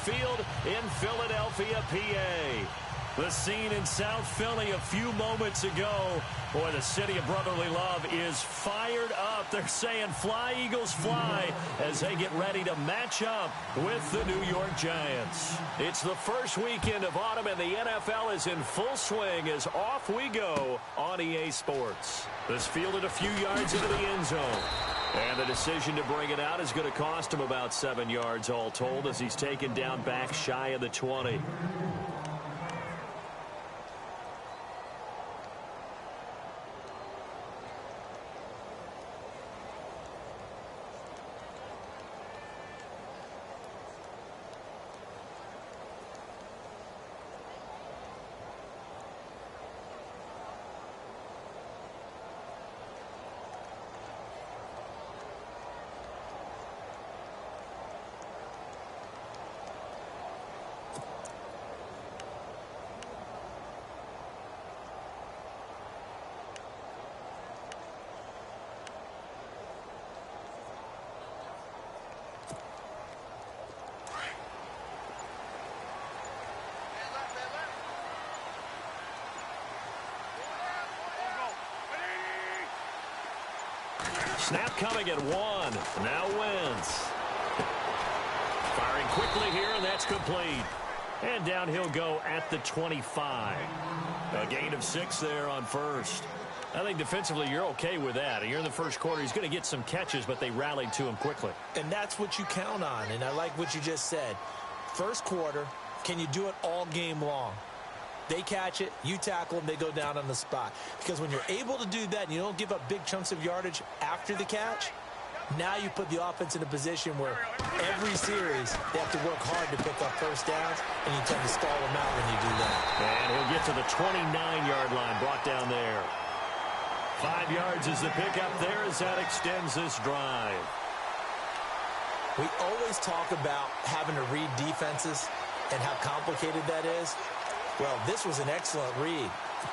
Field in Philadelphia, PA. The scene in South Philly a few moments ago. Boy, the city of brotherly love is fired up. They're saying fly, Eagles, fly as they get ready to match up with the New York Giants. It's the first weekend of autumn, and the NFL is in full swing as off we go on EA Sports. This fielded a few yards into the end zone. And the decision to bring it out is going to cost him about 7 yards all told as he's taken down back shy of the 20. Snap coming at 1. Now Wentz. Firing quickly here, and that's complete. And down he'll go at the 25. A gain of 6 there on first. I think defensively you're okay with that. You're in the first quarter. He's going to get some catches, but they rallied to him quickly. And that's what you count on, and I like what you just said. First quarter, can you do it all game long? They catch it, you tackle them, they go down on the spot. Because when you're able to do that and you don't give up big chunks of yardage after the catch, now you put the offense in a position where every series they have to work hard to pick up first downs, and you tend to stall them out when you do that. And he'll get to the 29-yard line, brought down there. 5 yards is the pickup there as that extends this drive. We always talk about having to read defenses and how complicated that is. Well, this was an excellent read.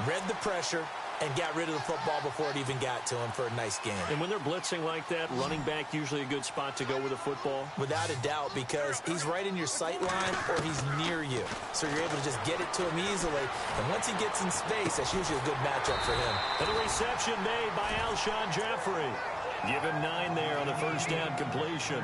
Read the pressure and got rid of the football before it even got to him for a nice game. And when they're blitzing like that, running back usually a good spot to go with the football? Without a doubt, because he's right in your sight line or he's near you. So you're able to just get it to him easily. And once he gets in space, that's usually a good matchup for him. And a reception made by Alshon Jeffrey. Give him 9 there on the first down completion.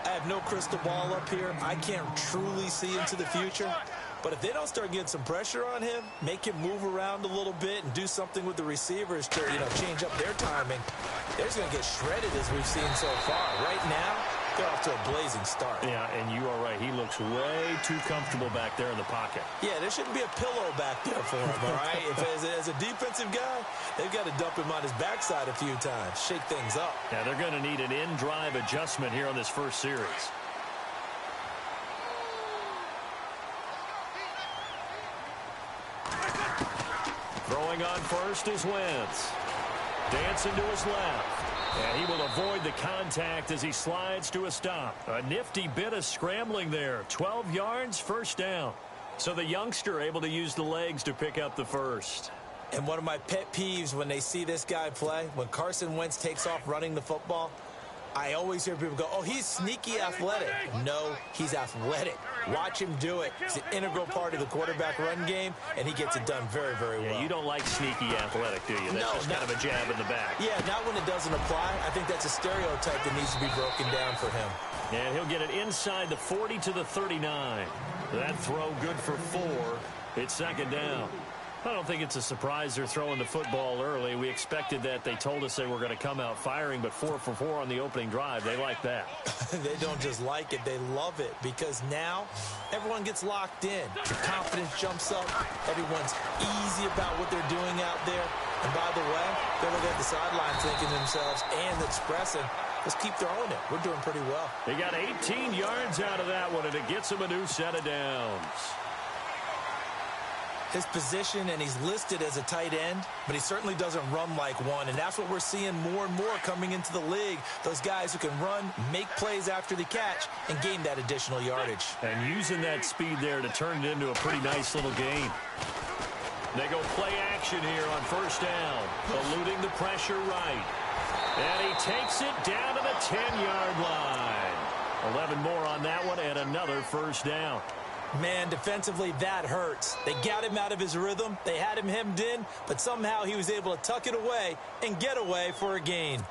I have no crystal ball up here. I can't truly see into the future. But if they don't start getting some pressure on him, make him move around a little bit and do something with the receivers to, change up their timing, they're just going to get shredded as we've seen so far. Right now, they're off to a blazing start. Yeah, and you are right. He looks way too comfortable back there in the pocket. Yeah, there shouldn't be a pillow back there for him, all right? As a defensive guy, they've got to dump him on his backside a few times, shake things up. Yeah, they're going to need an in-drive adjustment here on this first series. Throwing on first is Wentz. Dancing to his left. And he will avoid the contact as he slides to a stop. A nifty bit of scrambling there. 12 yards, first down. So the youngster able to use the legs to pick up the first. And one of my pet peeves when they see this guy play, when Carson Wentz takes off running the football, I always hear people go, oh, he's sneaky athletic. No, he's athletic. Watch him do it. It's an integral part of the quarterback run game, and he gets it done very, very well. Yeah, you don't like sneaky athletic, do you? That's just kind of a jab in the back. Yeah, not when it doesn't apply. I think that's a stereotype that needs to be broken down for him. And he'll get it inside the 40 to the 39. That throw good for 4. It's second down. I don't think it's a surprise they're throwing the football early. We expected that. They told us they were going to come out firing, but 4 for 4 on the opening drive. They like that. They don't just like it. They love it because now everyone gets locked in. Your confidence jumps up. Everyone's easy about what they're doing out there. And by the way, they're looking at the sideline thinking to themselves and expressing, let's keep throwing it. We're doing pretty well. They got 18 yards out of that one, and it gets them a new set of downs. His position, and he's listed as a tight end, but he certainly doesn't run like one, and that's what we're seeing more and more coming into the league. Those guys who can run, make plays after the catch, and gain that additional yardage. And using that speed there to turn it into a pretty nice little game. They go play action here on first down, eluding the pressure right. And he takes it down to the 10-yard line. 11 more on that one and another first down. Man, defensively, that hurts. They got him out of his rhythm. They had him hemmed in, but somehow he was able to tuck it away and get away for a gain.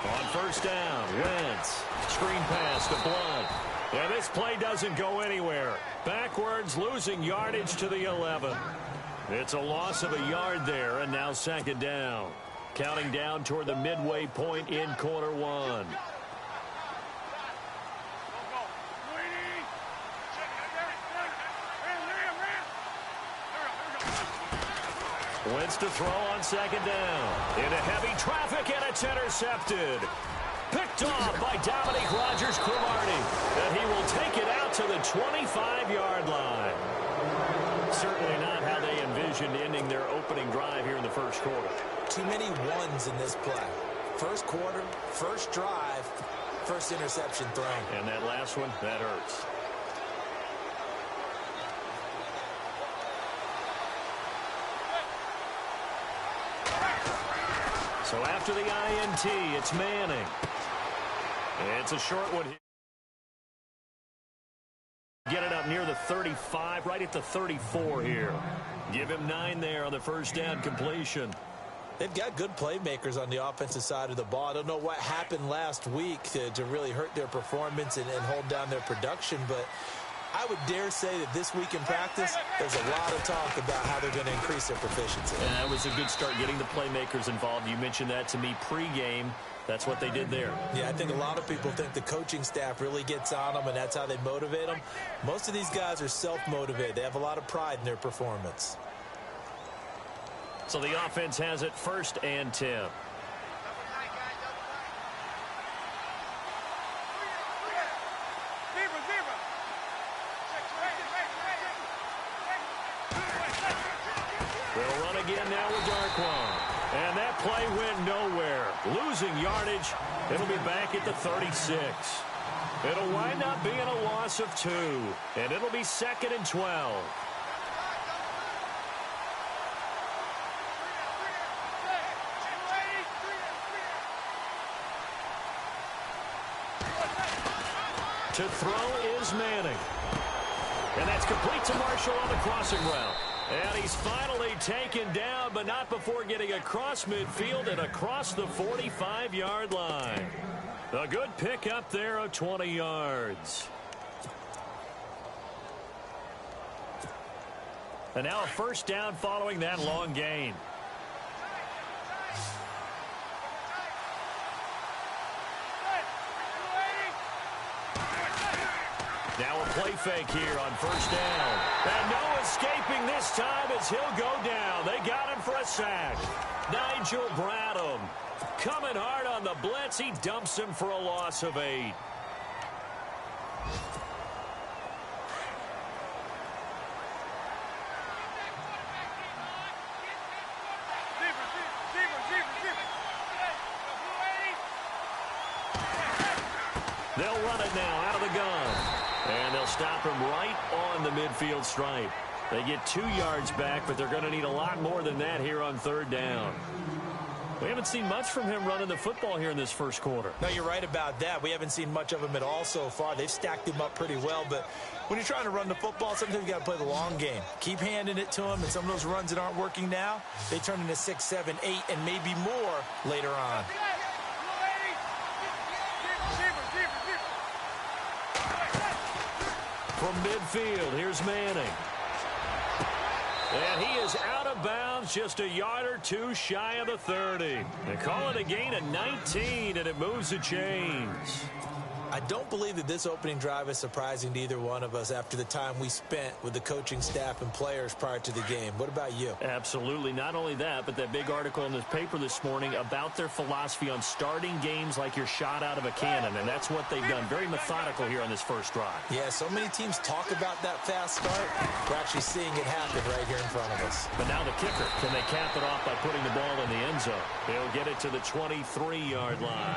On first down, Wentz. Screen pass to Blunt. And this play doesn't go anywhere. Backwards, losing yardage to the 11. It's a loss of a yard there, and now second down. Counting down toward the midway point in quarter one. Wentz to throw on second down. Into heavy traffic, and it's intercepted. Picked off by Dominique Rodgers-Cromartie. And he will take it out to the 25-yard line. Certainly not how they envisioned ending their opening drive here in the first quarter. Too many ones in this play. First quarter, first drive, first interception thrown. And that last one, that hurts. So after the INT, it's Manning. It's a short one. Get it up near the 35, right at the 34 here. Give him 9 there on the first down completion. They've got good playmakers on the offensive side of the ball. I don't know what happened last week to really hurt their performance and hold down their production, but I would dare say that this week in practice, there's a lot of talk about how they're going to increase their proficiency. And that was a good start, getting the playmakers involved. You mentioned that to me pregame. That's what they did there. Yeah, I think a lot of people think the coaching staff really gets on them, and that's how they motivate them. Most of these guys are self-motivated. They have a lot of pride in their performance. So the offense has it first and 10. They'll run again now with Darquan. And that play went nowhere. Losing yardage. It'll be back at the 36. It'll wind up being a loss of 2. And it'll be second and 12. To throw is Manning. And that's complete to Marshall on the crossing route. And he's finally taken down, but not before getting across midfield and across the 45-yard line. A good pick up there of 20 yards. And now a first down following that long gain. Now a play fake here on first down. And no escaping this time as he'll go down. They got him for a sack. Nigel Bradham coming hard on the blitz. He dumps him for a loss of 8. They'll run it now out of the gun. And they'll stop him right on the midfield stripe. They get 2 yards back, but they're going to need a lot more than that here on third down. We haven't seen much from him running the football here in this first quarter. No, you're right about that. We haven't seen much of him at all so far. They've stacked him up pretty well, but when you're trying to run the football, sometimes you got to play the long game. Keep handing it to him, and some of those runs that aren't working now, they turn into 6, 7, 8, and maybe more later on. From midfield, here's Manning. And he is out of bounds, just a yard or 2 shy of the 30. They call it a gain of 19, and it moves the chains. I don't believe that this opening drive is surprising to either one of us after the time we spent with the coaching staff and players prior to the game. What about you? Absolutely. Not only that, but that big article in the paper this morning about their philosophy on starting games like you're shot out of a cannon, and that's what they've done. Very methodical here on this first drive. Yeah, so many teams talk about that fast start. We're actually seeing it happen right here in front of us. But now the kicker. Can they cap it off by putting the ball in the end zone? They'll get it to the 23-yard line.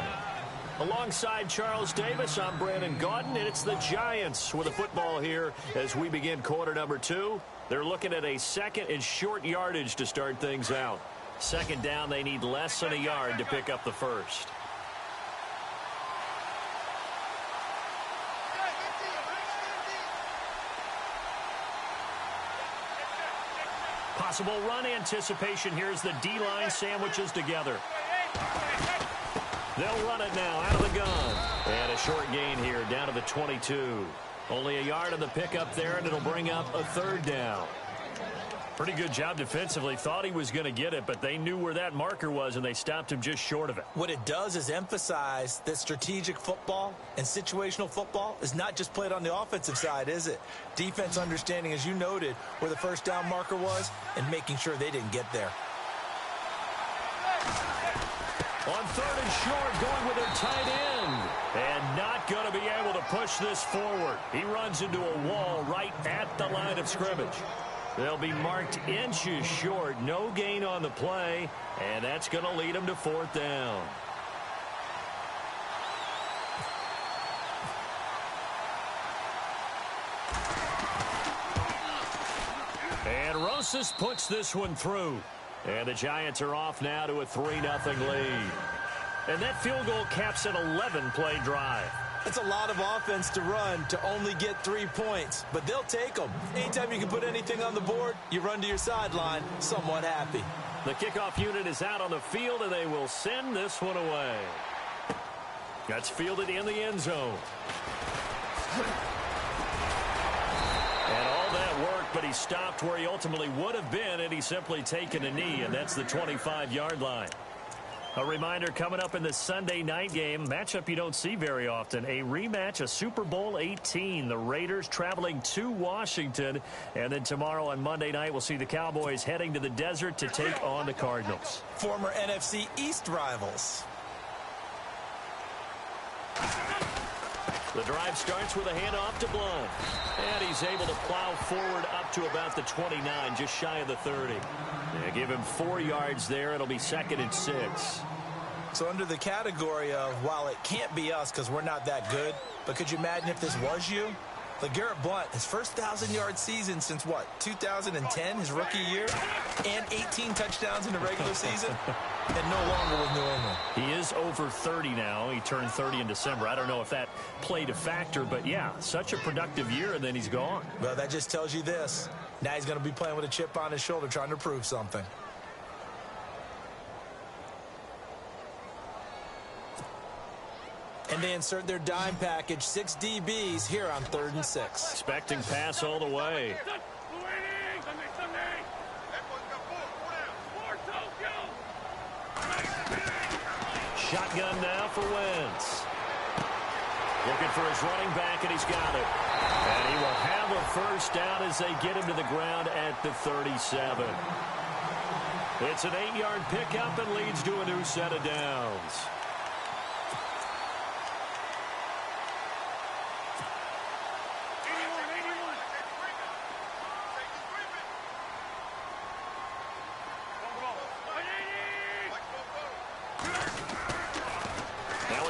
Alongside Charles Davis, I'm Brandon Gaudin, and it's the Giants with the football here as we begin quarter number 2. They're looking at a second and short yardage to start things out. Second down, they need less than a yard to pick up the first. Possible run anticipation here as the D-line sandwiches together. They'll run it now out of the gun. And a short gain here down to the 22. Only a yard on the pickup there, and it'll bring up a third down. Pretty good job defensively. Thought he was going to get it, but they knew where that marker was, and they stopped him just short of it. What it does is emphasize that strategic football and situational football is not just played on the offensive side, is it? Defense understanding, as you noted, where the first down marker was and making sure they didn't get there. On third and short, going with their tight end. And not going to be able to push this forward. He runs into a wall right at the line of scrimmage. They'll be marked inches short. No gain on the play, and that's going to lead them to fourth down. And Rosas puts this one through. And the Giants are off now to a 3-0 lead. And that field goal caps an 11-play drive. It's a lot of offense to run to only get 3 points, but they'll take them. Anytime you can put anything on the board, you run to your sideline somewhat happy. The kickoff unit is out on the field, and they will send this one away. That's fielded in the end zone. And all that work, but he stopped where he ultimately would have been, and he's simply taken a knee, and that's the 25-yard line. A reminder coming up in the Sunday night game, matchup you don't see very often, a rematch of Super Bowl 18. The Raiders traveling to Washington, and then tomorrow on Monday night we'll see the Cowboys heading to the desert to take on the Cardinals. Former NFC East rivals. The drive starts with a handoff to Blunt, and he's able to plow forward up to about the 29, just shy of the 30. Yeah, give him 4 yards there. It'll be 2nd and 6. So under the category of, while it can't be us because we're not that good, but could you imagine if this was you? LeGarrette Blunt, his first 1,000-yard season since, what, 2010, his rookie year, and 18 touchdowns in the regular season, and no longer with New England. He is over 30 now. He turned 30 in December. I don't know if that played a factor, but, yeah, such a productive year, and then he's gone. Well, that just tells you this. Now he's going to be playing with a chip on his shoulder trying to prove something. And they insert their dime package, 6 DBs here on 3rd and 6. Expecting pass all the way. Shotgun now for Wentz. Looking for his running back, and he's got it. And he will have a first down as they get him to the ground at the 37. It's an 8-yard pickup and leads to a new set of downs.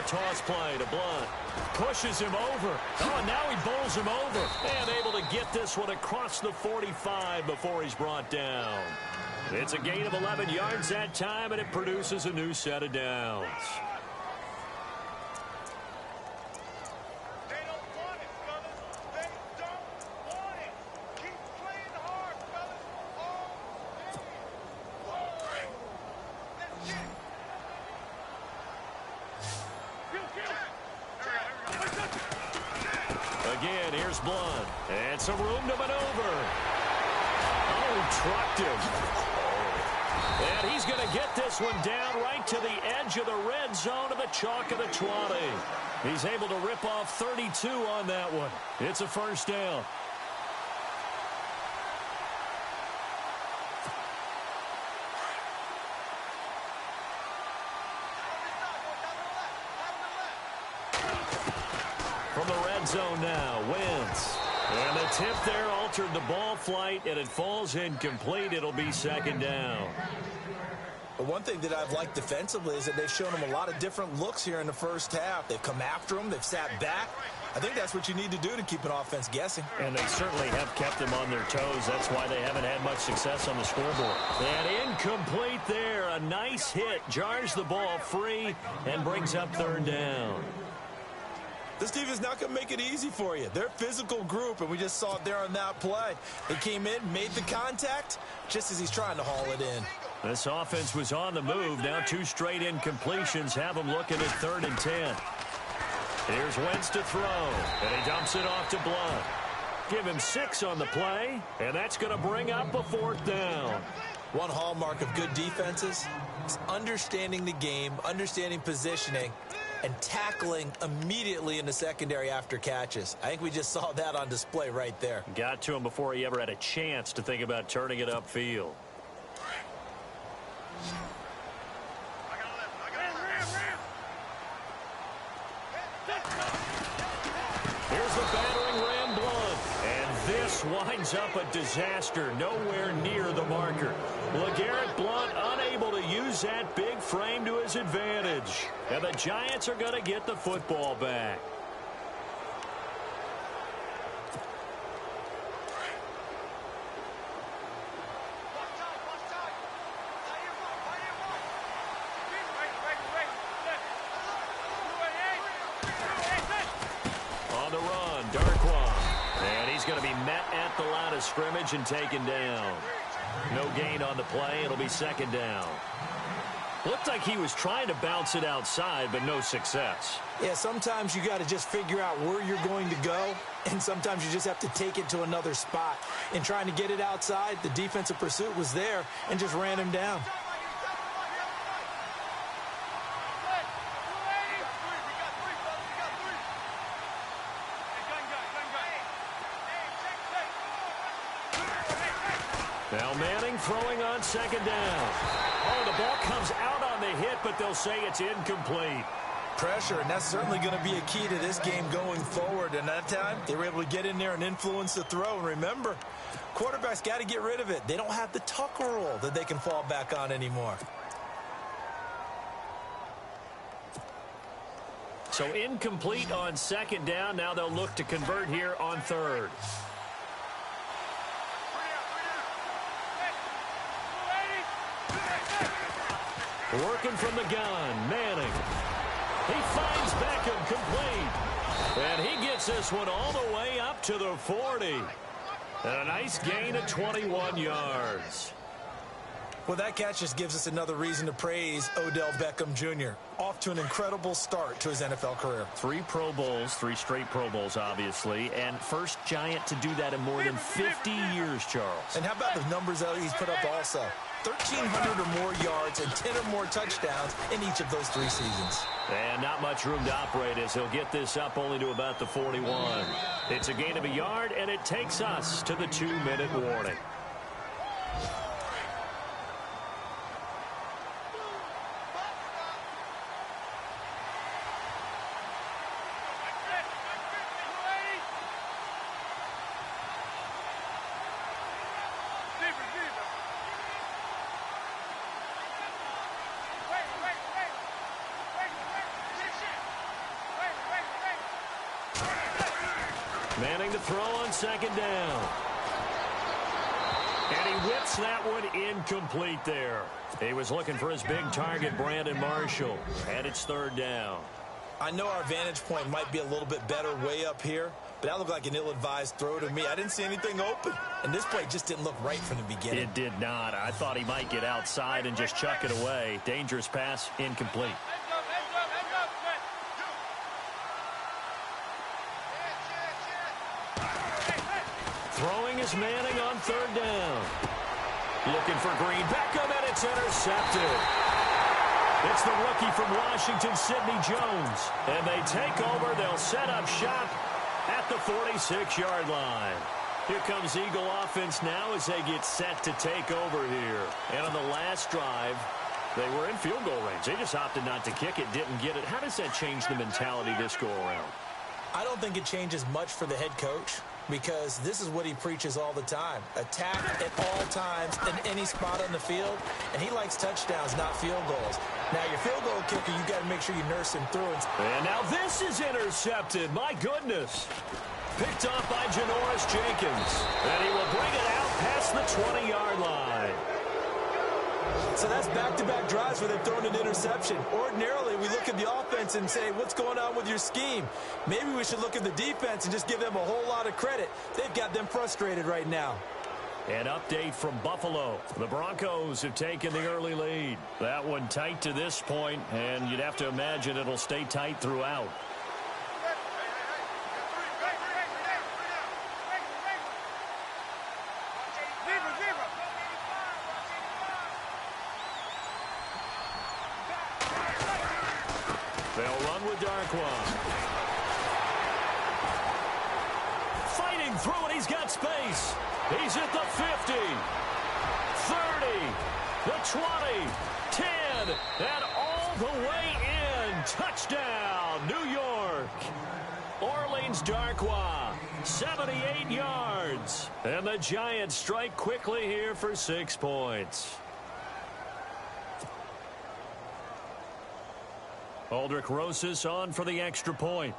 Toss play to Blunt. Pushes him over. Oh, and now he bowls him over. And able to get this one across the 45 before he's brought down. It's a gain of 11 yards that time, and it produces a new set of downs. Again, here's Blunt. And some room to maneuver. Oh, he trucked him. And he's going to get this one down right to the edge of the red zone of the chalk of the 20. He's able to rip off 32 on that one. It's a first down. From the red zone now, Wentz. And the tip there altered the ball flight, and it falls incomplete. It'll be 2nd down. But one thing that I've liked defensively is that they've shown him a lot of different looks here in the first half. They've come after him. They've sat back. I think that's what you need to do to keep an offense guessing. And they certainly have kept them on their toes. That's why they haven't had much success on the scoreboard. And incomplete there. A nice hit. Jars the ball free and brings up third down. This defense is not going to make it easy for you. They're a physical group, and we just saw it there on that play. They came in, made the contact, just as he's trying to haul it in. This offense was on the move. Now 2 straight incompletions have them looking at 3rd and 10. Here's Wentz to throw, and he dumps it off to Blunt. Give him 6 on the play, and that's going to bring up a 4th down. One hallmark of good defenses is understanding the game, understanding positioning, and tackling immediately in the secondary after catches. I think we just saw that on display right there. Got to him before he ever had a chance to think about turning it upfield. Here's the battering ram Blunt. And this winds up a disaster. Nowhere near the marker. LeGarrette Blunt unable to use that big frame to his advantage. And the Giants are going to get the football back. At the line of scrimmage and taken down. No gain on the play. It'll be 2nd down. Looked like he was trying to bounce it outside, but no success. Yeah, sometimes you got to just figure out where you're going to go, and sometimes you just have to take it to another spot. In trying to get it outside, the defensive pursuit was there and just ran him down. Now Manning throwing on 2nd down. Oh, the ball comes out on the hit, but they'll say it's incomplete. Pressure, and that's certainly going to be a key to this game going forward. And that time, they were able to get in there and influence the throw. And remember, quarterbacks got to get rid of it. They don't have the Tucker rule that they can fall back on anymore. So incomplete on 2nd down. Now they'll look to convert here on 3rd. Working from the gun, Manning. He finds Beckham complete. And he gets this one all the way up to the 40. And a nice gain of 21 yards. Well, that catch just gives us another reason to praise Odell Beckham Jr. Off to an incredible start to his NFL career. 3 Pro Bowls, 3 straight Pro Bowls, obviously, and first Giant to do that in more than 50 years, Charles. And how about the numbers that he's put up also? 1,300 or more yards and 10 or more touchdowns in each of those 3 seasons. And not much room to operate as he'll get this up only to about the 41. It's a gain of a yard, and it takes us to the 2-minute warning. Manning to throw on 2nd down. And he whips that one incomplete there. He was looking for his big target, Brandon Marshall. And it's 3rd down. I know our vantage point might be a little bit better way up here, but that looked like an ill-advised throw to me. I didn't see anything open. And this play just didn't look right from the beginning. It did not. I thought he might get outside and just chuck it away. Dangerous pass, incomplete. Throwing is Manning on 3rd down. Looking for Green. Beckham, and it's intercepted. It's the rookie from Washington, Sidney Jones. And they take over. They'll set up shop at the 46-yard line. Here comes Eagle offense now as they get set to take over here. And on the last drive, they were in field goal range. They just opted not to kick it, didn't get it. How does that change the mentality this go around? I don't think it changes much for the head coach. because this is what he preaches all the time. Attack at all times in any spot on the field, and he likes touchdowns, not field goals. Now, your field goal kicker, you got to make sure you nurse him through. And now this is intercepted. My goodness. Picked off by Janoris Jenkins. And he will bring it out past the 20-yard line. So that's back-to-back drives where they've thrown an interception. Ordinarily, we look at the offense and say, what's going on with your scheme? Maybe we should look at the defense and just give them a whole lot of credit. They've got them frustrated right now. An update from Buffalo. The Broncos have taken the early lead. That one tight to this point, and you'd have to imagine it'll stay tight throughout. They'll run with Darkwa. Fighting through it, he's got space. He's at the 50, 30, the 20, 10, and all the way in. Touchdown, New York. Orleans Darkwa, 78 yards. And the Giants strike quickly here for 6 points. Aldrich Rosas on for the extra point.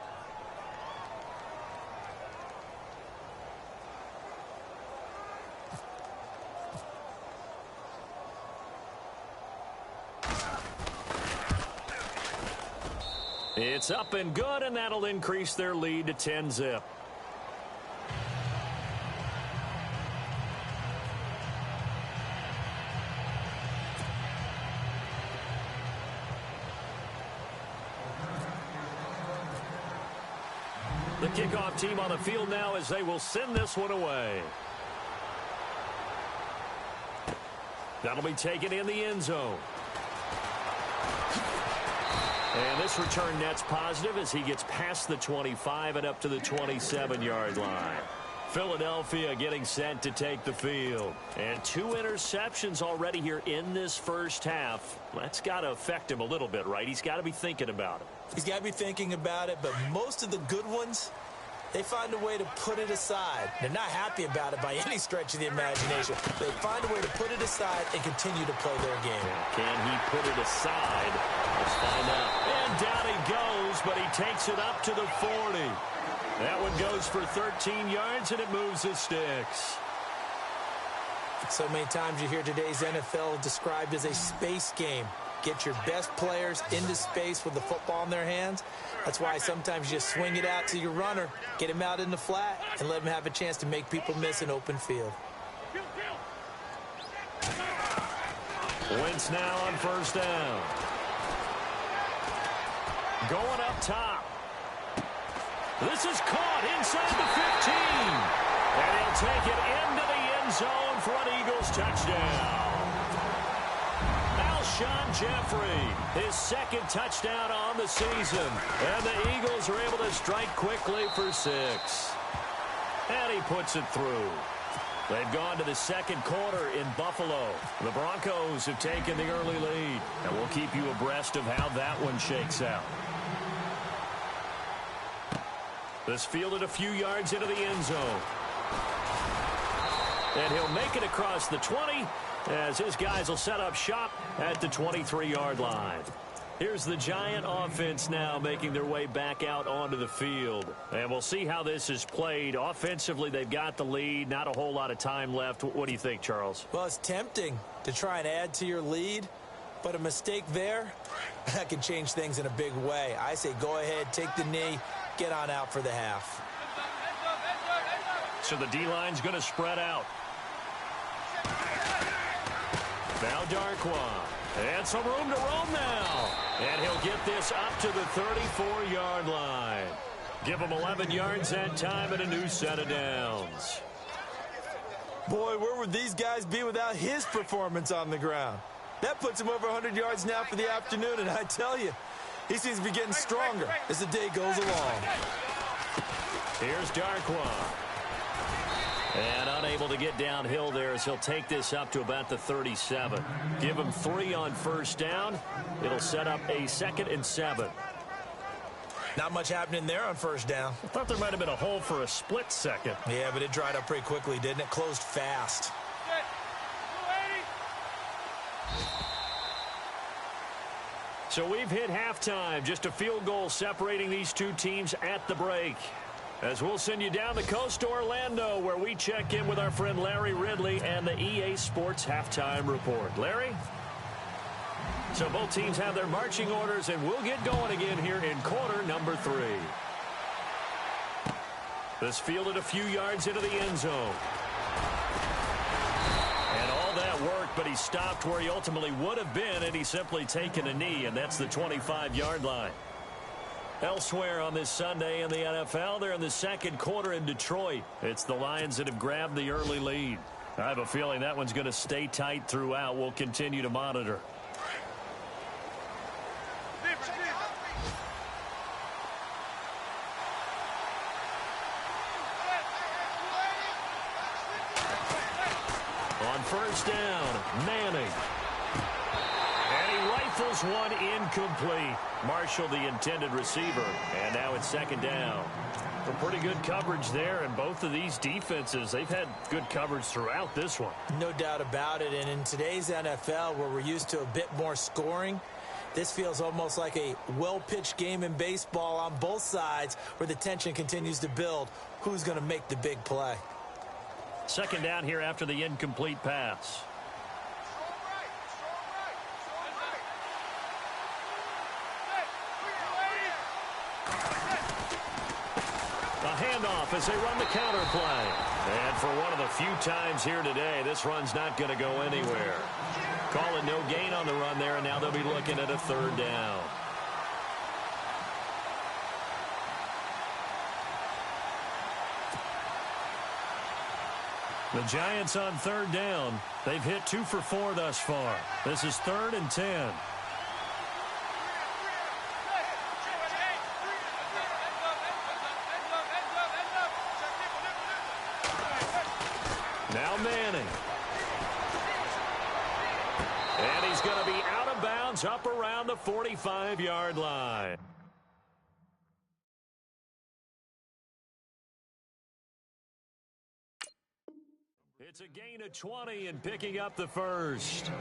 It's up and good, and that'll increase their lead to 10-zip. The kickoff team on the field now as they will send this one away. That'll be taken in the end zone. And this return net's positive as he gets past the 25 and up to the 27-yard line. Philadelphia getting set to take the field. And 2 interceptions already here in this first half. That's got to affect him a little bit, right? He's got to be thinking about it. He's got to be thinking about it, but most of the good ones, they find a way to put it aside. They're not happy about it by any stretch of the imagination. They find a way to put it aside and continue to play their game. Can he put it aside? Let's find out. And down he goes, but he takes it up to the 40. That one goes for 13 yards, and it moves the sticks. So many times you hear today's NFL described as a space game. Get your best players into space with the football in their hands. That's why sometimes you just swing it out to your runner, get him out in the flat, and let him have a chance to make people miss an open field. Wentz now on first down. Going up top. This is caught inside the 15. And he'll take it into the end zone for an Eagles touchdown. Alshon Jeffrey, his second touchdown on the season. And the Eagles are able to strike quickly for 6. And he puts it through. They've gone to the second quarter in Buffalo. The Broncos have taken the early lead. And we'll keep you abreast of how that one shakes out. This fielded a few yards into the end zone. And he'll make it across the 20 as his guys will set up shop at the 23-yard line. Here's the Giant offense now making their way back out onto the field. And we'll see how this is played. Offensively, they've got the lead. Not a whole lot of time left. What do you think, Charles? Well, it's tempting to try and add to your lead, but a mistake there, that can change things in a big way. I say go ahead, take the knee, get on out for the half. So the D-line's going to spread out. Now Darkwa. And some room to roam now. And he'll get this up to the 34-yard line. Give him 11 yards that time and a new set of downs. Boy, where would these guys be without his performance on the ground? That puts him over 100 yards now for the afternoon, and I tell you, he seems to be getting stronger as the day goes along. Here's Darkwa. And unable to get downhill there as he'll take this up to about the 37. Give him 3 on first down. It'll set up a 2nd and 7. Not much happening there on first down. I thought there might have been a hole for a split second. Yeah, but it dried up pretty quickly, didn't it? Closed fast. So we've hit halftime. Just a field goal separating these two teams at the break. As we'll send you down the coast to Orlando, where we check in with our friend Larry Ridley and the EA Sports Halftime Report. Larry? So both teams have their marching orders, and we'll get going again here in quarter number 3. This fielded a few yards into the end zone. And all that worked, but he stopped where he ultimately would have been, and he's simply taken a knee, and that's the 25-yard line. Elsewhere on this Sunday in the NFL, they're in the second quarter in Detroit. It's the Lions that have grabbed the early lead. I have a feeling that one's going to stay tight throughout. We'll continue to monitor. On first down, Manning. And he rifles one incomplete. Marshall, the intended receiver. And now it's second down. Some pretty good coverage there, and both of these defenses, they've had good coverage throughout this one. No doubt about it. And in today's NFL, where we're used to a bit more scoring, this feels almost like a well-pitched game in baseball on both sides, where the tension continues to build. Who's going to make the big play? Second down here after the incomplete pass. A handoff as they run the counter play. And for one of the few times here today, this run's not going to go anywhere. Call it no gain on the run there, and now they'll be looking at a third down. The Giants on third down. They've hit 2 for 4 thus far. This is 3rd and 10. Now Manning. And he's going to be out of bounds up around the 45-yard line. It's a gain of 20 and picking up the first.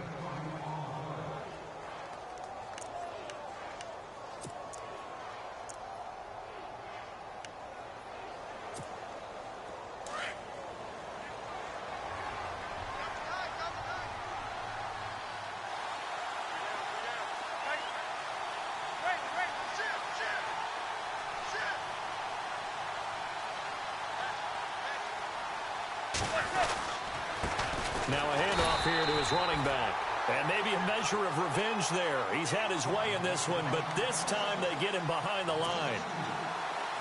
Now a handoff here to his running back. And maybe a measure of revenge there. He's had his way in this one, but this time they get him behind the line.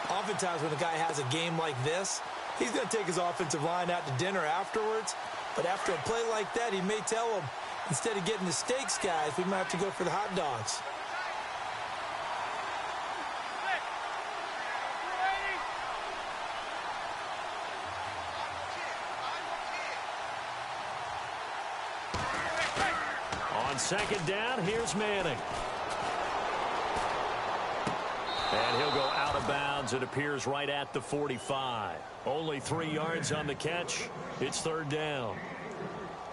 Oftentimes when a guy has a game like this, he's going to take his offensive line out to dinner afterwards. But after a play like that, he may tell them, instead of getting the steaks, guys, we might have to go for the hot dogs. On second down, here's Manning. And he'll go out of bounds. It appears right at the 45. Only 3 yards on the catch. It's third down.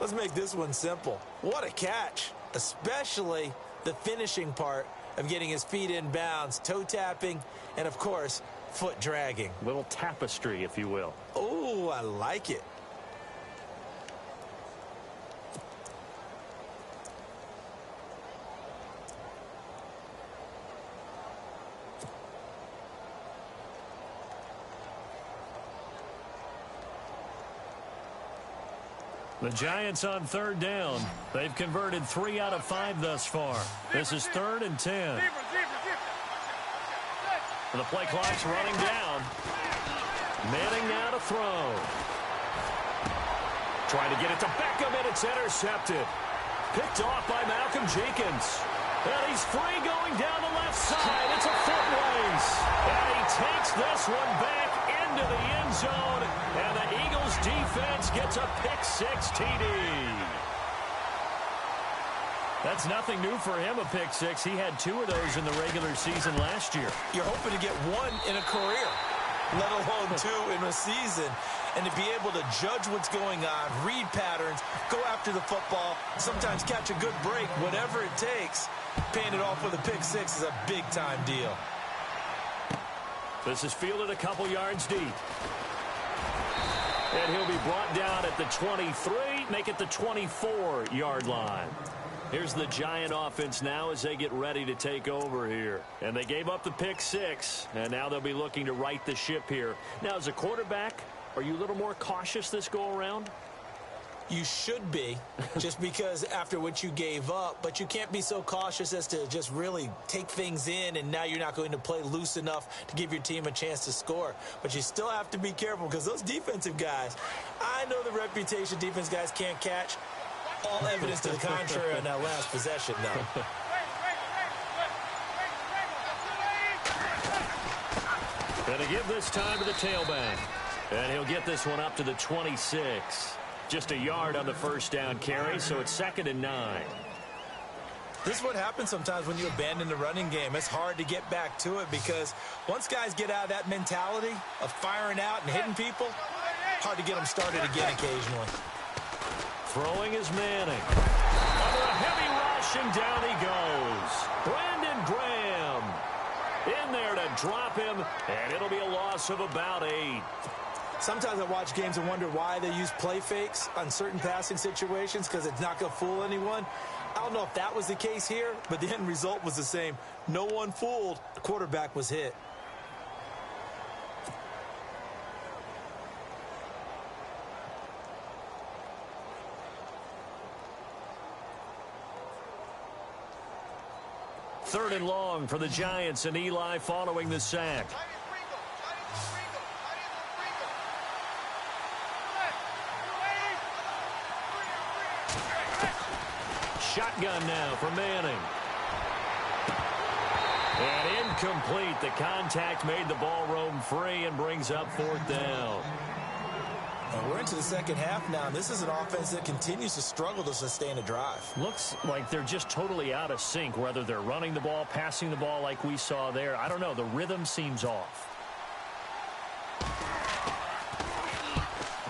Let's make this one simple. What a catch, especially the finishing part of getting his feet in bounds, toe tapping, and, of course, foot dragging. Little tapestry, if you will. Oh, I like it. The Giants on third down. They've converted 3 out of 5 thus far. This is 3rd and 10. The play clock's running down. Manning now to throw. Trying to get it to Beckham, and it's intercepted. Picked off by Malcolm Jenkins. And he's free going down the left side. It's a foot race. And he takes this one back into the end zone. And the Eagles defense gets a pick-6 TD. That's nothing new for him, a pick six. He had 2 of those in the regular season last year. You're hoping to get 1 in a career, let alone 2 in a season. And to be able to judge what's going on, read patterns, go after the football, sometimes catch a good break, whatever it takes, paying it off with a pick six is a big-time deal. This is fielded a couple yards deep. And he'll be brought down at the 23, make it the 24-yard line. Here's the Giant offense now as they get ready to take over here. And they gave up the pick six, and now they'll be looking to right the ship here. Now, as a quarterback, are you a little more cautious this go-around? You should be, just because after what you gave up, but you can't be so cautious as to just really take things in, and now you're not going to play loose enough to give your team a chance to score. But you still have to be careful because those defensive guys, I know the reputation defense guys can't catch. All evidence to the contrary on that last possession, though. Going to give this time to the tailback. And he'll get this one up to the 26. Just a yard on the first down carry, so it's 2nd and 9. This is what happens sometimes when you abandon the running game. It's hard to get back to it because once guys get out of that mentality of firing out and hitting people, hard to get them started again occasionally. Throwing is Manning. Under a heavy rush, and down he goes. Brandon Graham in there to drop him, and it'll be a loss of about 8. Sometimes I watch games and wonder why they use play fakes on certain passing situations because it's not going to fool anyone. I don't know if that was the case here, but the end result was the same. No one fooled. The quarterback was hit. Third and long for the Giants, and Eli following the sack. Shotgun now for Manning. And incomplete. The contact made the ball roam free and brings up 4th down. And we're into the second half now. This is an offense that continues to struggle to sustain a drive. Looks like they're just totally out of sync, whether they're running the ball, passing the ball like we saw there. I don't know. The rhythm seems off.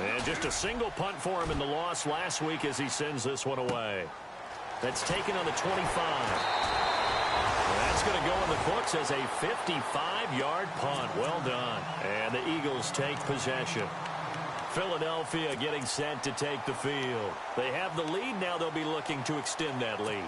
And just a single punt for him in the loss last week as he sends this one away. That's taken on the 25. That's going to go in the books as a 55-yard punt. Well done. And the Eagles take possession. Philadelphia getting set to take the field. They have the lead. Now they'll be looking to extend that lead.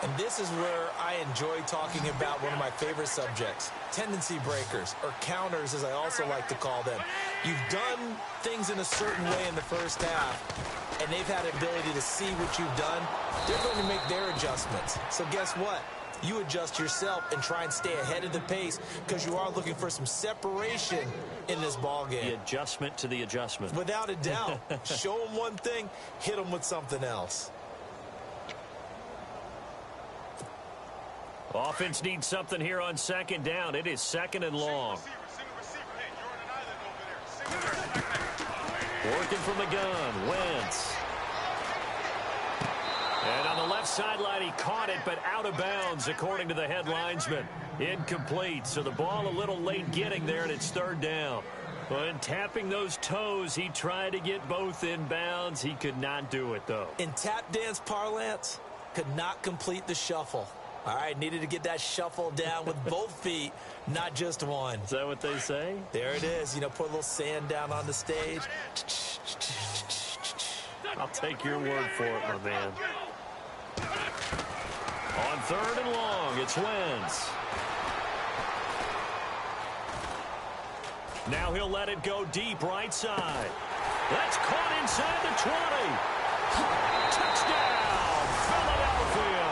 And this is where I enjoy talking about one of my favorite subjects, tendency breakers, or counters as I also like to call them. You've done things in a certain way in the first half, and they've had the ability to see what you've done. They're going to make their adjustments. So guess what? You adjust yourself and try and stay ahead of the pace because you are looking for some separation in this ball game. The adjustment to the adjustment. Without a doubt. Show them one thing, hit them with something else. Offense needs something here on 2nd down. It is 2nd and long. Working from the gun, Wentz. And on the left sideline, he caught it, but out of bounds, according to the head linesman. Incomplete, so the ball a little late getting there, and it's 3rd down. When tapping those toes, he tried to get both in bounds. He could not do it, though. In tap dance parlance, could not complete the shuffle. All right, needed to get that shuffle down with both feet, not just one. Is that what they say? There it is. You know, put a little sand down on the stage. I'll take your word for it, my man. On 3rd and long, it's Wentz. Now he'll let it go deep right side. That's caught inside the 20. Touchdown, Philadelphia.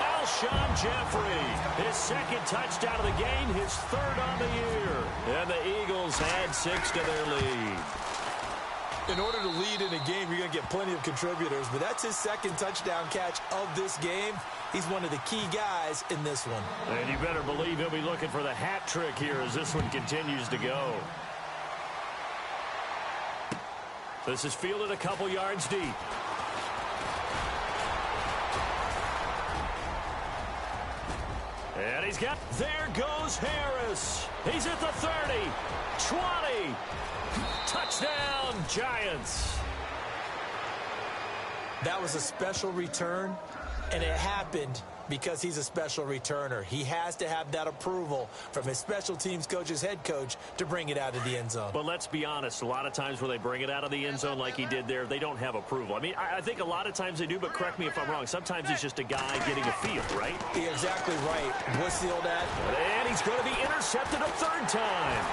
Alshon Jeffrey, his 2nd touchdown of the game, his 3rd on the year. And the Eagles add 6 to their lead. In order to lead in a game, you're going to get plenty of contributors, but that's his 2nd touchdown catch of this game. He's one of the key guys in this one. And you better believe he'll be looking for the hat trick here as this one continues to go. This is fielded a couple yards deep. And he's got, there goes Harris. He's at the 30, 20. Touchdown, Giants. That was a special return, and it happened because he's a special returner. He has to have that approval from his special teams coach, his head coach, to bring it out of the end zone. But let's be honest, a lot of times when they bring it out of the end zone like he did there, they don't have approval. I mean, I think a lot of times they do, but correct me if I'm wrong. Sometimes he's just a guy getting a feel, right? You're exactly right. What's the old ad? And he's going to be intercepted a third time.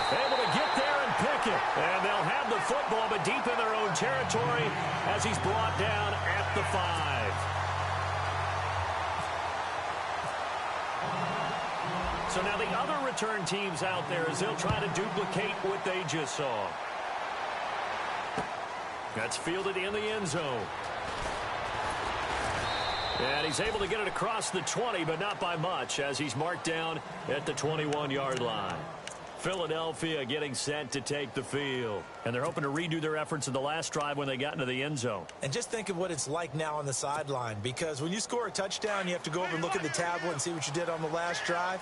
Able to get there and pick it. And they'll have the football, but deep in their own territory as he's brought down at the 5. So now the other return teams out there as they'll try to duplicate what they just saw. That's fielded in the end zone. And he's able to get it across the 20, but not by much as he's marked down at the 21-yard line. Philadelphia getting set to take the field. And they're hoping to redo their efforts in the last drive when they got into the end zone. And just think of what it's like now on the sideline, because when you score a touchdown, you have to go over and look at the tablet and see what you did on the last drive.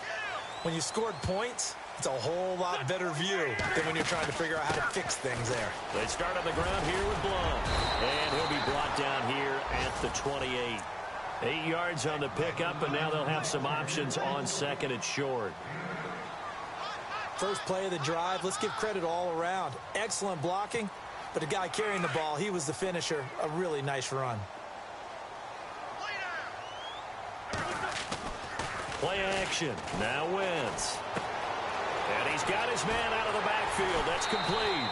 When you scored points, it's a whole lot better view than when you're trying to figure out how to fix things there. They start on the ground here with Blount. And he'll be brought down here at the 28. 8 yards on the pickup, and now they'll have some options on second and short. First play of the drive, let's give credit all around. Excellent blocking, but the guy carrying the ball, he was the finisher. A really nice run. Play action. Now Wentz. And he's got his man out of the backfield. That's complete.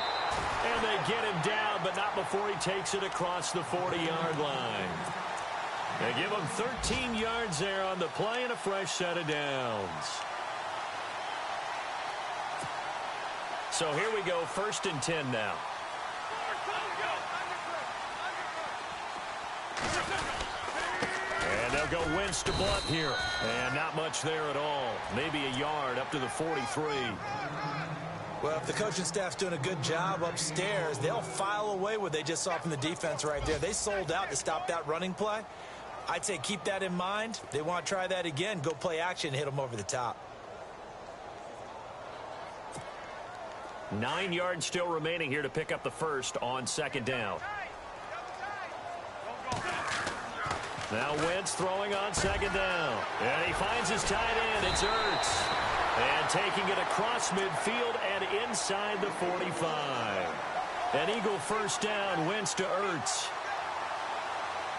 And they get him down, but not before he takes it across the 40-yard line. They give him 13 yards there on the play and a fresh set of downs. So here we go, 1st and 10 now. And they'll go Wentz to Blount here. And not much there at all. Maybe a yard up to the 43. Well, if the coaching staff's doing a good job upstairs, they'll file away what they just saw from the defense right there. They sold out to stop that running play. I'd say keep that in mind. They want to try that again. Go play action and hit them over the top. 9 yards still remaining here to pick up the first on second down. Now Wentz throwing on second down. And he finds his tight end. It's Ertz. And taking it across midfield and inside the 45. An Eagle first down. Wentz to Ertz.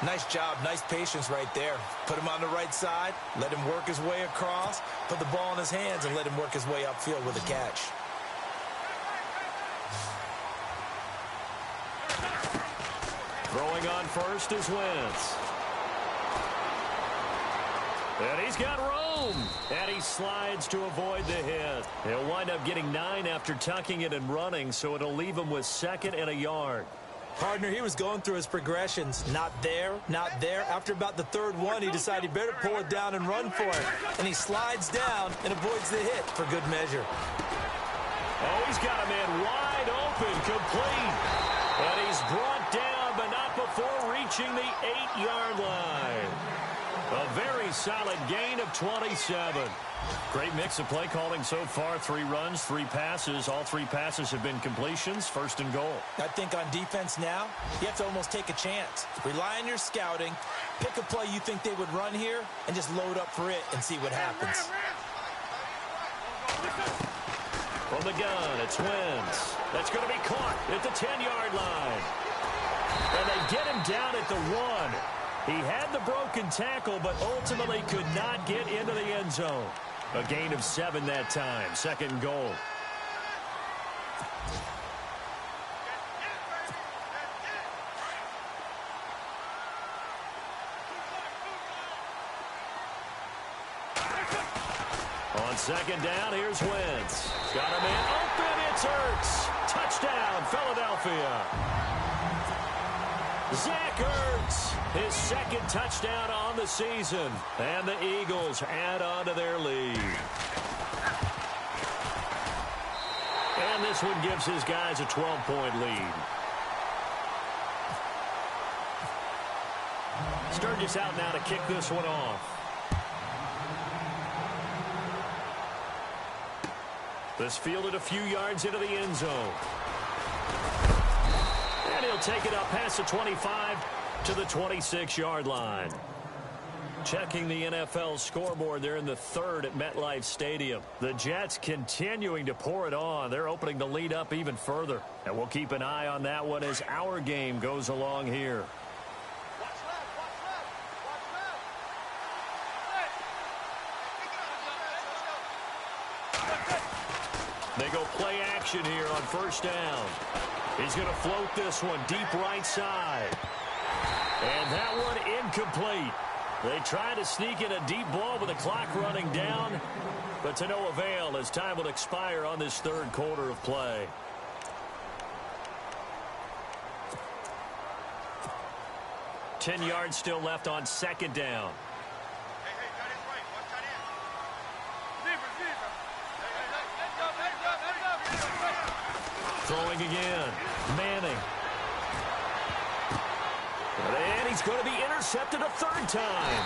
Nice job. Nice patience right there. Put him on the right side. Let him work his way across. Put the ball in his hands and let him work his way upfield with a catch. Throwing on first is Wentz. And he's got room. And he slides to avoid the hit. He'll wind up getting 9 after tucking it and running, so it'll leave him with 2nd and a yard. Partner, he was going through his progressions. Not there, not there. After about the 3rd one, he decided he better pull it down and run for it. And he slides down and avoids the hit for good measure. Oh, he's got a man wide open, complete. And he's brought down, but not before reaching the 8-yard line. A very solid gain of 27. Great mix of play calling so far. 3 runs, 3 passes. All 3 passes have been completions. 1st and goal. I think on defense now, you have to almost take a chance. Rely on your scouting. Pick a play you think they would run here and just load up for it and see what happens. From the gun, it's Wentz. That's going to be caught at the 10-yard line. And they get him down at the 1. He had the broken tackle, but ultimately could not get into the end zone. A gain of 7 that time. 2nd and goal. On 2nd down, here's Wentz. Got a man open. It's Ertz. Touchdown, Philadelphia. Zach Ertz, his 2nd touchdown on the season. And the Eagles add on to their lead. And this one gives his guys a 12-point lead. Sturgis out now to kick this one off. This fielded a few yards into the end zone. And he'll take it up past the 25 to the 26-yard line. Checking the NFL scoreboard, they're in the third at MetLife Stadium. The Jets continuing to pour it on. They're opening the lead up even further. And we'll keep an eye on that one as our game goes along here. They go play action here on first down. He's going to float this one deep right side. And that one incomplete. They try to sneak in a deep ball with the clock running down, but to no avail as time will expire on this third quarter of play. Ten yards still left on second down. Throwing again. Manning. And he's going to be intercepted a third time.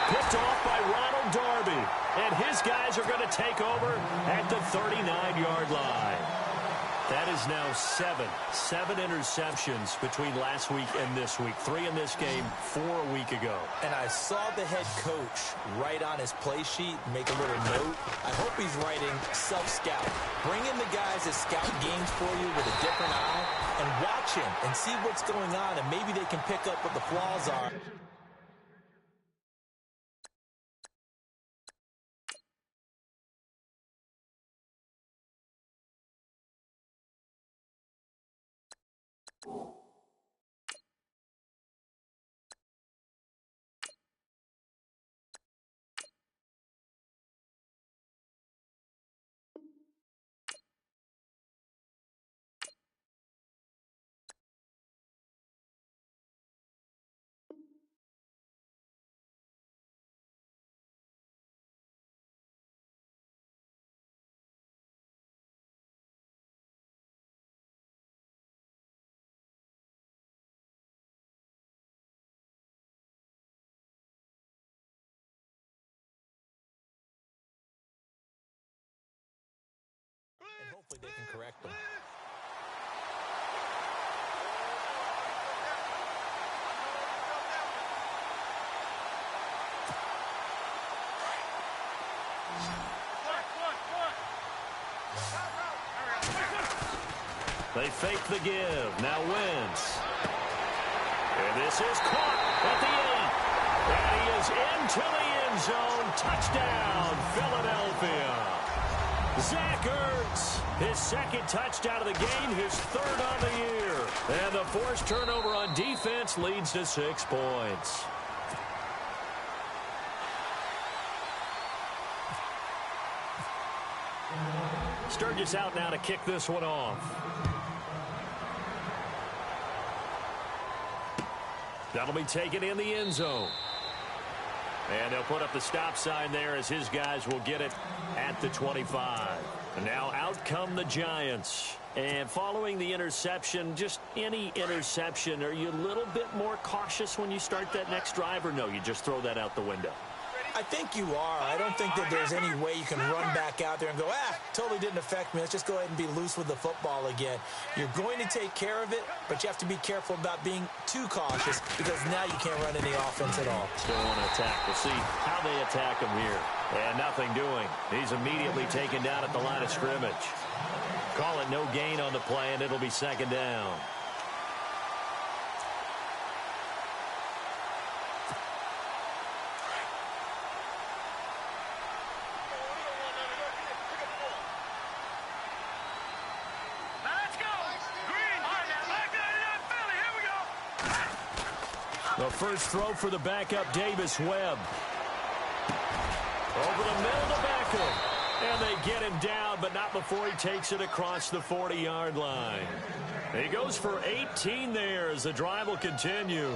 Picked off by Ronald Darby. And his guys are going to take over at the 39-yard line. That is now seven interceptions between last week and this week. 3 in this game, 4 a week ago. And I saw the head coach write on his play sheet, make a little note. I hope he's writing self-scout. Bring in the guys that scout games for you with a different eye and watch him and see what's going on, and maybe they can pick up what the flaws are. And hopefully they can correct them. They fake the give. Now Wentz. And this is caught at the 8. And he is into the end zone. Touchdown, Philadelphia. Zach Ertz, his second touchdown of the game, his third on the year. And the forced turnover on defense leads to 6 points. Sturgis out now to kick this one off. That'll be taken in the end zone. And they'll put up the stop sign there as his guys will get it at the 25. And now out come the Giants. And following the interception, just any interception, are you a little bit more cautious when you start that next drive, or no, you just throw that out the window? I think you are. I don't think that there's any way you can run back out there and go, totally didn't affect me. Let's just go ahead and be loose with the football again. You're going to take care of it, but you have to be careful about being too cautious because now you can't run any offense at all. Still want to attack. We'll see how they attack him here. And nothing doing. He's immediately taken down at the line of scrimmage. Call it no gain on the play, and it'll be second down. The first throw for the backup, Davis Webb. Over the middle to Beckham. And they get him down, but not before he takes it across the 40-yard line. He goes for 18 there as the drive will continue.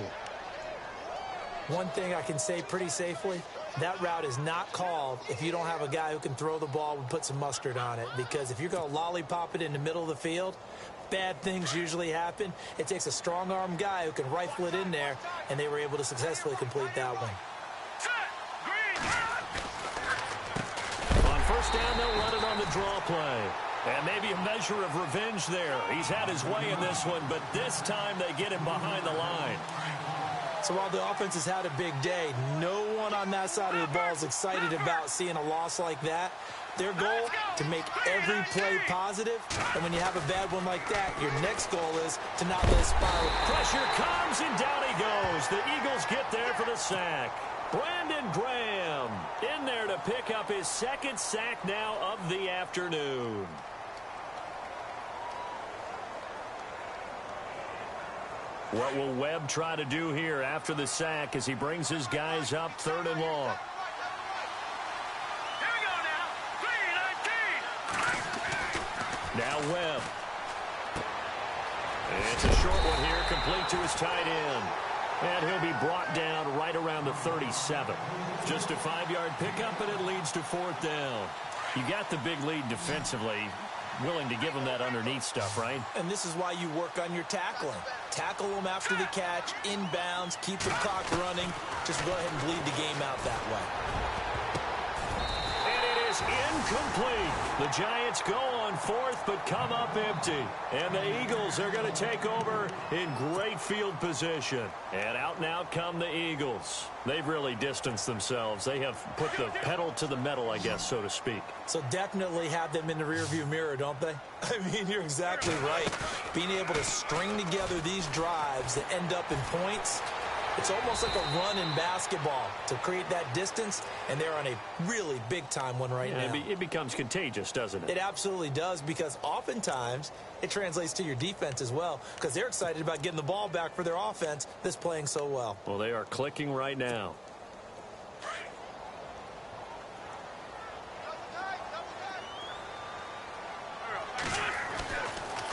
One thing I can say pretty safely, that route is not called if you don't have a guy who can throw the ball and put some mustard on it. Because if you're going to lollipop it in the middle of the field, bad things usually happen. It takes a strong-arm guy who can rifle it in there, and they were able to successfully complete that one. On first down, they'll run it on the draw play. And maybe a measure of revenge there. He's had his way in this one, but this time they get him behind the line. So while the offense has had a big day, no one on that side of the ball is excited about seeing a loss like that. Their goal, to make every play positive. And when you have a bad one like that, your next goal is to not let it spiral. Pressure comes, and down he goes. The Eagles get there for the sack. Brandon Graham in there to pick up his second sack now of the afternoon. What will Webb try to do here after the sack as he brings his guys up 3rd and long? Here we go now. 3-19. Now Webb. It's a short one here, complete to his tight end. And he'll be brought down right around the 37. Just a 5-yard pickup, and it leads to 4th down. You got the big lead defensively. Willing to give them that underneath stuff, right? And this is why you work on your tackling. Tackle them after the catch, inbounds, keep the clock running. Just go ahead and bleed the game out that way. And it is incomplete. The Giants go on 4th, but come up empty. And the Eagles are going to take over in great field position. And out come the Eagles. They've really distanced themselves. They have put the pedal to the metal, I guess, so to speak. So definitely have them in the rearview mirror, don't they? I mean, you're exactly right. Being able to string together these drives that end up in points, it's almost like a run in basketball to create that distance, and they're on a really big-time one right now. It becomes contagious, doesn't it? It absolutely does, because oftentimes it translates to your defense as well, because they're excited about getting the ball back for their offense that's playing so well. Well, they are clicking right now.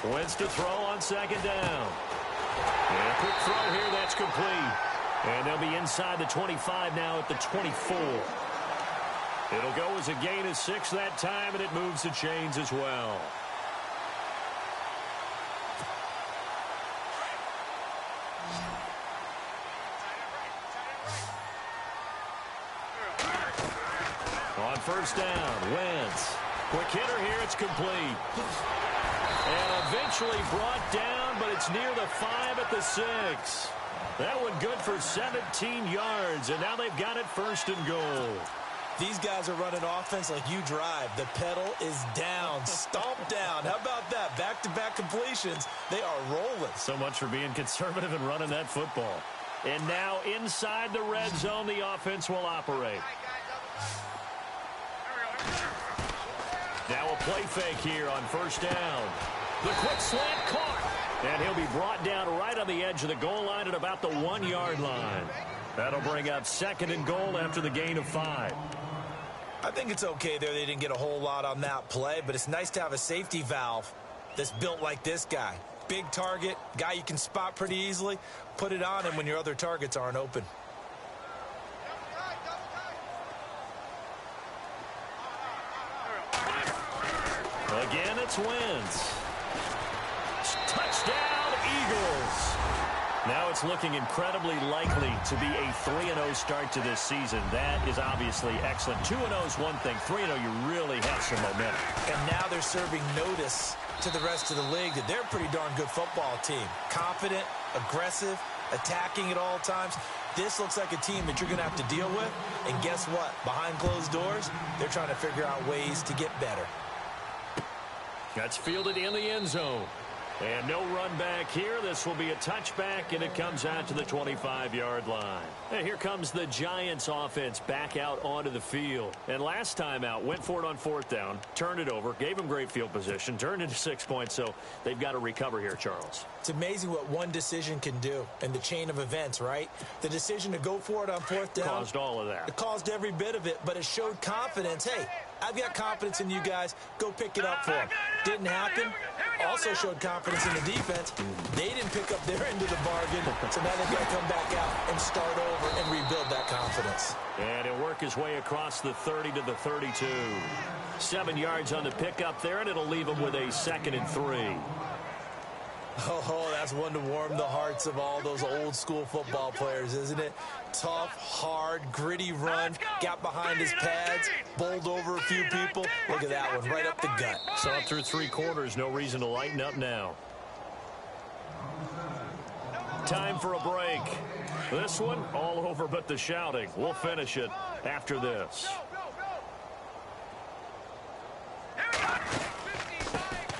Wentz to throw on 2nd down. And a quick throw here, that's complete. And they'll be inside the 25 now at the 24. It'll go as a gain of 6 that time, and it moves the chains as well. On 1st down, Wentz. Quick hitter here, it's complete. And eventually brought down, but it's near the 5 at the 6. That one good for 17 yards, and now they've got it 1st and goal. These guys are running offense like you drive. The pedal is down, stomp down. How about that? Back-to-back completions. They are rolling. So much for being conservative and running that football. And now inside the red zone, the offense will operate. Now a play fake here on 1st down. The quick slant caught. And he'll be brought down right on the edge of the goal line at about the 1-yard line. That'll bring up 2nd and goal after the gain of 5. I think it's okay there. They didn't get a whole lot on that play, but it's nice to have a safety valve that's built like this guy. Big target, guy you can spot pretty easily. Put it on him when your other targets aren't open. Again, it's Wentz. Touchdown, Eagles. Now it's looking incredibly likely to be a 3-0 start to this season. That is obviously excellent. 2-0 is one thing. 3-0, you really have some momentum. And now they're serving notice to the rest of the league that they're a pretty darn good football team. Confident, aggressive, attacking at all times. This looks like a team that you're going to have to deal with. And guess what? Behind closed doors, they're trying to figure out ways to get better. That's fielded in the end zone. And no run back here. This will be a touchback, and it comes out to the 25-yard line. And here comes the Giants offense back out onto the field. And last time out, went for it on 4th down, turned it over, gave them great field position, turned into 6 points, so they've got to recover here, Charles. It's amazing what one decision can do in the chain of events, right? The decision to go for it on 4th down. Caused all of that. It caused every bit of it, but it showed confidence. Hey, I've got confidence in you guys. Go pick it up for them. Didn't happen. Also showed confidence in the defense. They didn't pick up their end of the bargain, so now they've got to come back out and start over and rebuild that confidence. And he'll work his way across the 30 to the 32. 7 yards on the pickup there, and it'll leave him with a 2nd and 3. Oh, that's one to warm the hearts of all those old school football players, isn't it? Tough, hard, gritty run, got behind his pads, bowled over a few people. Look at that one, right up the gut. So up through 3 quarters, no reason to lighten up now. Time for a break. This one, all over but the shouting. We'll finish it after this.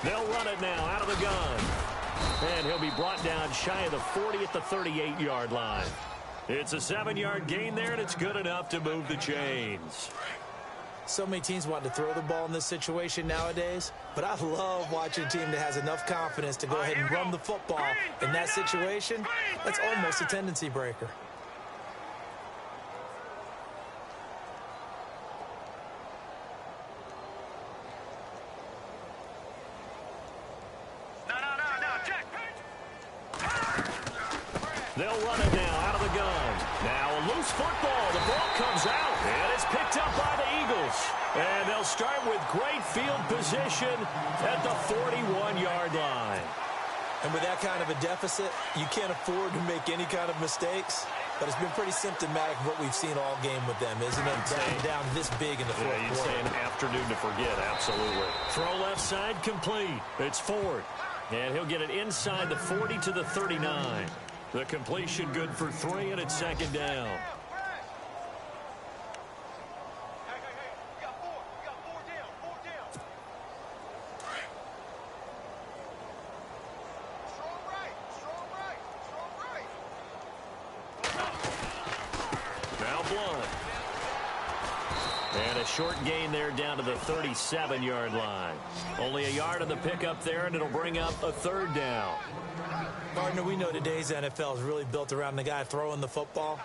They'll run it now out of the gun. And he'll be brought down shy of the 40 at the 38-yard line. It's a 7-yard gain there, and it's good enough to move the chains. So many teams want to throw the ball in this situation nowadays, but I love watching a team that has enough confidence to go ahead and run the football in that situation. That's almost a tendency breaker. They'll run it now out of the gun. Now a loose football. The ball comes out, and it's picked up by the Eagles. And they'll start with great field position at the 41-yard line. And with that kind of a deficit, you can't afford to make any kind of mistakes. But it's been pretty symptomatic of what we've seen all game with them, isn't it? Down this big in the fourth quarter. You'd say an afternoon to forget, absolutely. Throw left side complete. It's Ford. And he'll get it inside the 40 to the 39. The completion good for 3, and it's second down. Now Blunt. And a short gain there down to the 37-yard line. Only a yard of the pickup there, and it'll bring up a third down. Gardner, we know today's NFL is really built around the guy throwing the football.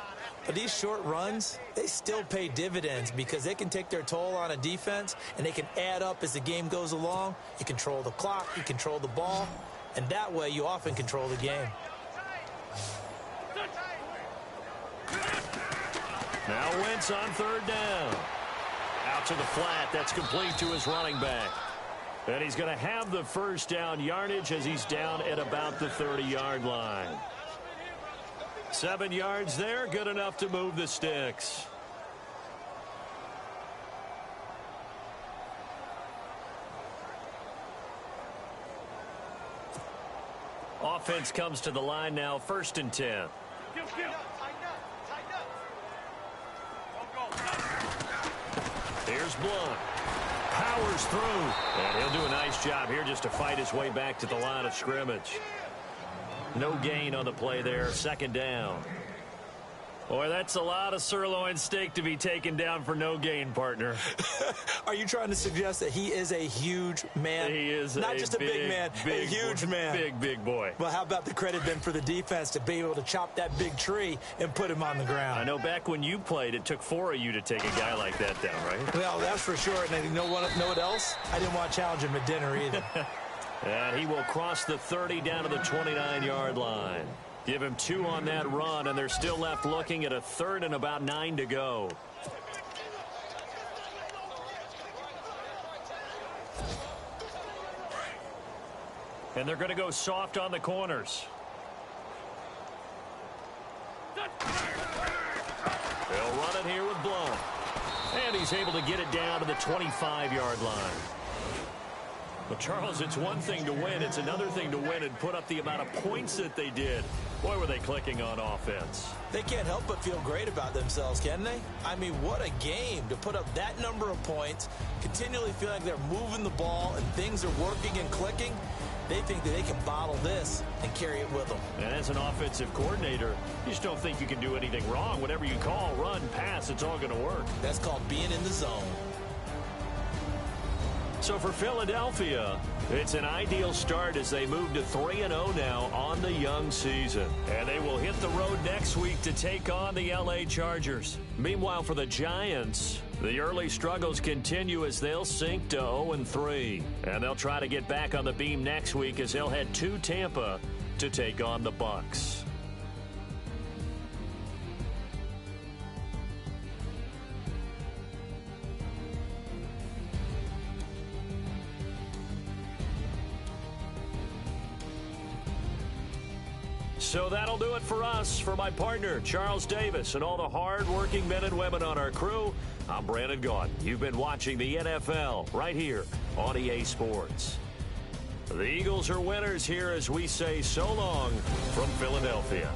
But these short runs, they still pay dividends because they can take their toll on a defense, and they can add up as the game goes along. You control the clock, you control the ball, and that way you often control the game. Now Wentz on third down. Out to the flat. That's complete to his running back. And he's going to have the first down yardage as he's down at about the 30-yard line. 7 yards there, good enough to move the sticks. Offense comes to the line now, 1st and 10. Here's Blunt. Powers through. And he'll do a nice job here just to fight his way back to the line of scrimmage. No gain on the play there. 2nd down. Boy, that's a lot of sirloin steak to be taken down for no gain, partner. Are you trying to suggest that he is a huge man? He is not just a big man, a huge man. Big boy. Well, how about the credit then for the defense to be able to chop that big tree and put him on the ground? I know back when you played, it took 4 of you to take a guy like that down, right? Well, that's for sure. And you know what else? I didn't want to challenge him at dinner either. And he will cross the 30 down to the 29-yard line. Give him 2 on that run, and they're still left looking at a 3rd and about 9 to go. And they're going to go soft on the corners. They'll run it here with Blunt. And he's able to get it down to the 25-yard line. But, Charles, it's one thing to win. It's another thing to win and put up the amount of points that they did. Boy, were they clicking on offense. They can't help but feel great about themselves, can they? I mean, what a game to put up that number of points, continually feel like they're moving the ball and things are working and clicking. They think that they can bottle this and carry it with them. And as an offensive coordinator, you just don't think you can do anything wrong. Whatever you call, run, pass, it's all going to work. That's called being in the zone. So for Philadelphia, it's an ideal start as they move to 3-0 now on the young season. And they will hit the road next week to take on the LA Chargers. Meanwhile, for the Giants, the early struggles continue as they'll sink to 0-3. And they'll try to get back on the beam next week as they'll head to Tampa to take on the Bucs. So that'll do it for us. For my partner, Charles Davis, and all the hard-working men and women on our crew, I'm Brandon Gaudin. You've been watching the NFL right here on EA Sports. The Eagles are winners here as we say so long from Philadelphia.